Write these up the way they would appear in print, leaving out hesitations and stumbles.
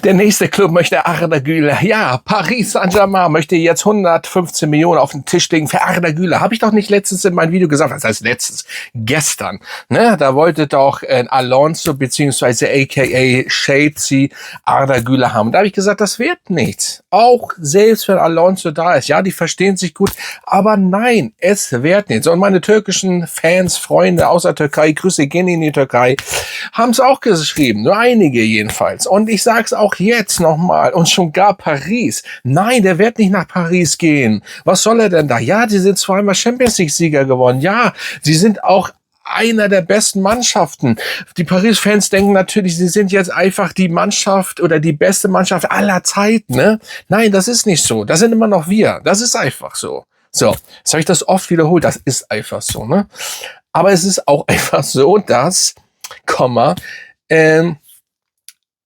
Der nächste Club möchte Arda Güler. Ja, Paris Saint-Germain möchte jetzt 115 Millionen auf den Tisch legen für Arda Güler. Habe ich doch nicht letztens in meinem Video gesagt, das heißt letztens, gestern. Ne? Da wollte doch Alonso bzw. aka Shadesy Arda Güler haben. Da habe ich gesagt, das wird nichts. Auch selbst wenn Alonso da ist. Ja, die verstehen sich gut. Aber nein, es wird nichts. Und meine türkischen Fans, Freunde aus der Türkei, Grüße gehen in die Türkei, haben es auch geschrieben. Nur einige jedenfalls. Und ich sag's auch jetzt nochmal. Und schon gar Paris. Nein, der wird nicht nach Paris gehen. Was soll er denn da? Ja, die sind zweimal Champions League Sieger geworden. Ja, sie sind auch einer der besten Mannschaften. Die Paris-Fans denken natürlich, sie sind jetzt einfach die Mannschaft oder die beste Mannschaft aller Zeiten, ne? Nein, das ist nicht so. Das sind immer noch wir. Das ist einfach so. So, jetzt habe ich das oft wiederholt. Das ist einfach so, ne? Aber es ist auch einfach so, dass,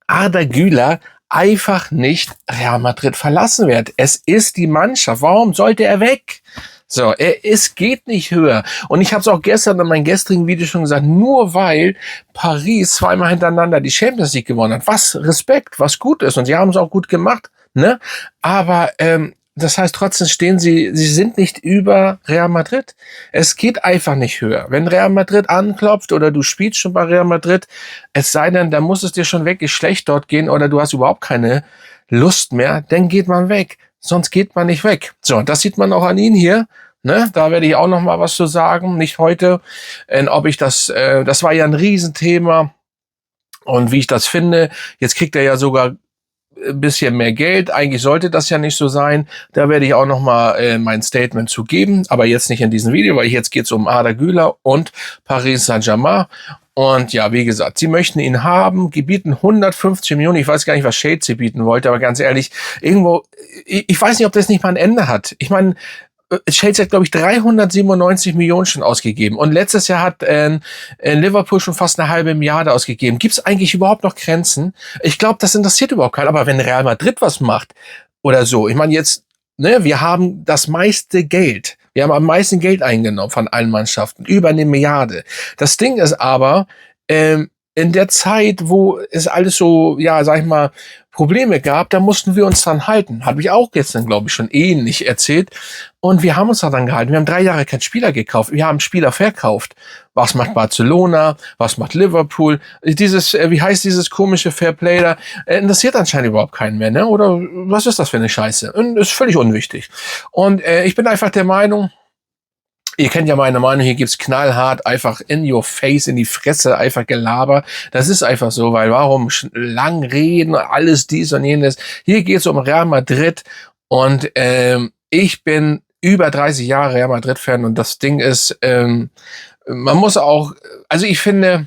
Arda Güler einfach nicht Real Madrid verlassen wird. Es ist die Mannschaft. Warum sollte er weg? So, es geht nicht höher. Und ich habe es auch gestern in meinem gestrigen Video schon gesagt, nur weil Paris zweimal hintereinander die Champions League gewonnen hat. Was Respekt, was gut ist. Und sie haben es auch gut gemacht, ne? Aber das heißt trotzdem sie sind nicht über Real Madrid. Es geht einfach nicht höher. Wenn Real Madrid anklopft oder du spielst schon bei Real Madrid, es sei denn, da muss es dir schon wirklich schlecht dort gehen oder du hast überhaupt keine Lust mehr, dann geht man weg. Sonst geht man nicht weg. So, das sieht man auch an ihn hier. Ne? Da werde ich auch noch mal was zu sagen. Nicht heute, ob ich das war ja ein Riesenthema. Und wie ich das finde, jetzt kriegt er ja sogar ein bisschen mehr Geld. Eigentlich sollte das ja nicht so sein. Da werde ich auch noch mal mein Statement zu geben. Aber jetzt nicht in diesem Video, weil jetzt geht es um Arda Güler und Paris Saint-Germain. Und ja, wie gesagt, sie möchten ihn haben, die bieten 150 Millionen. Ich weiß gar nicht, was Shade sie bieten wollte, aber ganz ehrlich, irgendwo, ich weiß nicht, ob das nicht mal ein Ende hat. Ich meine, Shades hat, glaube ich, 397 Millionen schon ausgegeben. Und letztes Jahr hat Liverpool schon fast eine halbe Milliarde ausgegeben. Gibt es eigentlich überhaupt noch Grenzen? Ich glaube, das interessiert überhaupt keinen. Aber wenn Real Madrid was macht oder so, ich meine jetzt, ne, wir haben das meiste Geld. Wir haben am meisten Geld eingenommen von allen Mannschaften. Über 1 Milliarde. Das Ding ist aber, in der Zeit, wo es alles so, ja, sag ich mal, Probleme gab, da mussten wir uns dran halten. Habe ich auch gestern, glaube ich, schon ähnlich erzählt. Und wir haben uns daran gehalten. Wir haben 3 Jahre keinen Spieler gekauft. Wir haben Spieler verkauft. Was macht Barcelona? Was macht Liverpool? Wie heißt dieses komische Fairplay da? Interessiert anscheinend überhaupt keinen mehr, ne? Oder was ist das für eine Scheiße? Und ist völlig unwichtig. Und ich bin einfach der Meinung, ihr kennt ja meine Meinung, hier gibt's knallhart, einfach in your face, in die Fresse, einfach Gelaber. Das ist einfach so, weil warum lang reden, alles dies und jenes. Hier geht's um Real Madrid und ich bin über 30 Jahre Real Madrid-Fan und das Ding ist, man muss auch, also ich finde,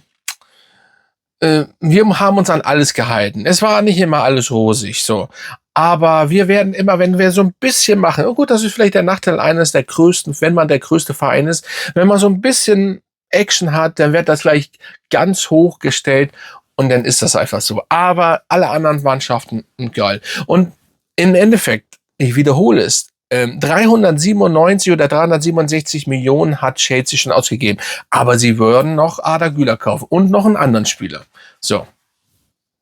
wir haben uns an alles gehalten. Es war nicht immer alles rosig, so. Aber wir werden immer, wenn wir so ein bisschen machen, und gut, das ist vielleicht der Nachteil eines der größten, wenn man der größte Verein ist, wenn man so ein bisschen Action hat, dann wird das gleich ganz hoch gestellt und dann ist das einfach so. Aber alle anderen Mannschaften, geil. Und im Endeffekt, ich wiederhole es, 397 oder 367 Millionen hat Chelsea schon ausgegeben. Aber sie würden noch Arda Güler kaufen und noch einen anderen Spieler. So.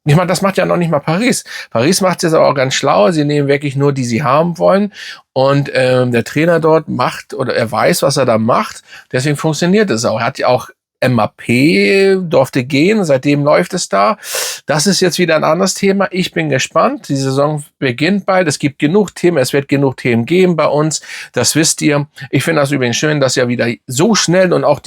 Ich meine, das macht ja noch nicht mal Paris. Paris macht es jetzt aber auch ganz schlau. Sie nehmen wirklich nur, die sie haben wollen. Und der Trainer dort macht, oder er weiß, was er da macht. Deswegen funktioniert es auch. Er hat ja auch Mbappé durfte gehen, seitdem läuft es da. Das ist jetzt wieder ein anderes Thema. Ich bin gespannt. Die Saison beginnt bald. Es gibt genug Themen. Es wird genug Themen geben bei uns. Das wisst ihr. Ich finde das übrigens schön, dass ihr wieder so schnell und auch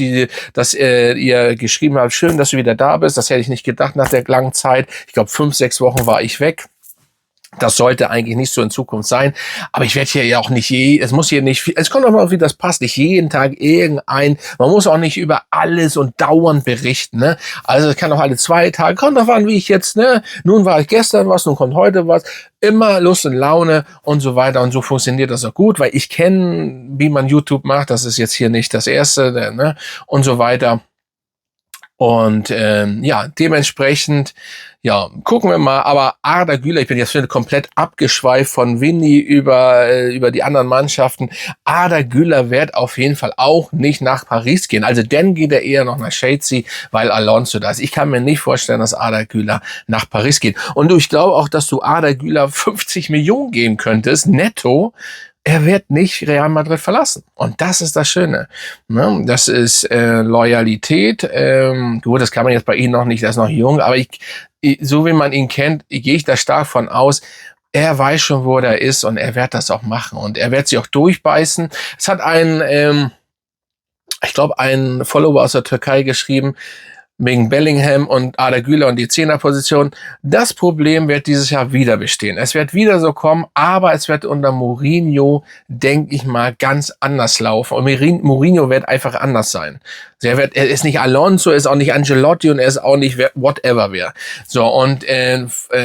dass ihr geschrieben habt, schön, dass du wieder da bist. Das hätte ich nicht gedacht nach der langen Zeit. Ich glaube, 5, 6 Wochen war ich weg. Das sollte eigentlich nicht so in Zukunft sein. Aber ich werde hier ja auch nicht es muss hier nicht viel, es kommt auch mal, wie das passt, nicht jeden Tag man muss auch nicht über alles und dauernd berichten, ne? Also es kann auch alle 2 Tage, kommt drauf an, wie ich jetzt, ne? Nun war ich gestern was, nun kommt heute was. Immer Lust und Laune und so weiter. Und so funktioniert das auch gut, weil ich kenne, wie man YouTube macht. Das ist jetzt hier nicht das Erste, ne? Und so weiter. Und ja, dementsprechend, ja, gucken wir mal. Aber Arda Güler, ich bin jetzt komplett abgeschweift von Vinny über die anderen Mannschaften. Arda Güler wird auf jeden Fall auch nicht nach Paris gehen. Also dann geht er eher noch nach Chelsea, weil Alonso da ist. Ich kann mir nicht vorstellen, dass Arda Güler nach Paris geht. Und ich glaube auch, dass du Arda Güler 50 Millionen geben könntest, netto. Er wird nicht Real Madrid verlassen. Und das ist das Schöne. Ne? Das ist Loyalität. Gut, das kann man jetzt bei ihm noch nicht, er ist noch jung, aber so wie man ihn kennt, gehe ich da stark von aus, er weiß schon, wo er ist und er wird das auch machen. Und er wird sich auch durchbeißen. Es hat ich glaube, ein Follower aus der Türkei geschrieben, wegen Bellingham und Arda Güler und die Zehnerposition. Das Problem wird dieses Jahr wieder bestehen. Es wird wieder so kommen, aber es wird unter Mourinho, denke ich mal, ganz anders laufen. Und Mourinho wird einfach anders sein. Er ist nicht Alonso, er ist auch nicht Ancelotti und er ist auch nicht whatever wer. So, und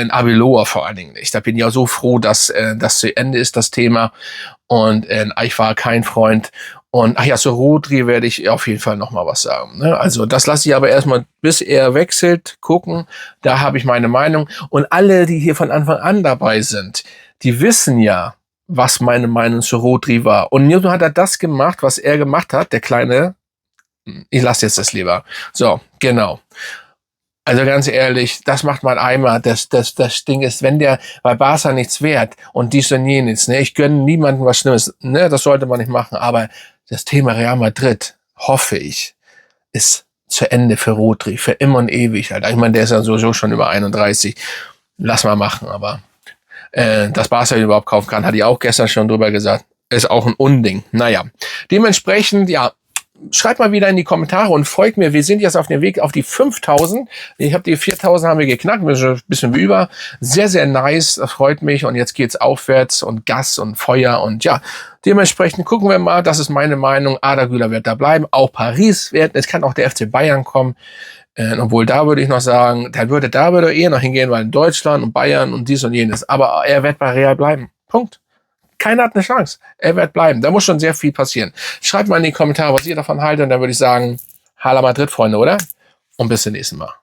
Arbeloa vor allen Dingen nicht. Da bin ich auch so froh, dass das zu Ende ist, das Thema. Und ich war kein Freund. Und ach ja, so Rodri werde ich auf jeden Fall noch mal was sagen. Ne? Also das lasse ich aber erstmal, bis er wechselt, gucken. Da habe ich meine Meinung. Und alle, die hier von Anfang an dabei sind, die wissen ja, was meine Meinung zu Rodri war. Und Newton hat er das gemacht, was er gemacht hat, der Kleine. Ich lasse jetzt das lieber. So, genau. Also ganz ehrlich, das macht man einmal. Das Ding ist, wenn der bei Barca nichts wert und dies und jenes, ne, ich gönne niemandem was Schlimmes, ne, das sollte man nicht machen. Aber das Thema Real Madrid, hoffe ich, ist zu Ende für Rodri, für immer und ewig. Alter. Ich meine, der ist ja sowieso schon über 31. Lass mal machen, aber dass Barca ihn überhaupt kaufen kann, hatte ich auch gestern schon drüber gesagt. Ist auch ein Unding. Naja, dementsprechend, ja, schreibt mal wieder in die Kommentare und folgt mir. Wir sind jetzt auf dem Weg auf die 5000. Ich habe die 4000 haben wir geknackt, wir sind ein bisschen wie über. Sehr, sehr nice, das freut mich. Und jetzt geht's aufwärts und Gas und Feuer. Und ja, dementsprechend gucken wir mal, das ist meine Meinung. Arda Güler wird da bleiben, auch Paris wird. Es kann auch der FC Bayern kommen. Obwohl, da würde ich noch sagen, da würde er eher noch hingehen, weil in Deutschland und Bayern und dies und jenes. Aber er wird bei Real bleiben. Punkt. Keiner hat eine Chance. Er wird bleiben. Da muss schon sehr viel passieren. Schreibt mal in die Kommentare, was ihr davon haltet. Und dann würde ich sagen, Hala Madrid, Freunde, oder? Und bis zum nächsten Mal.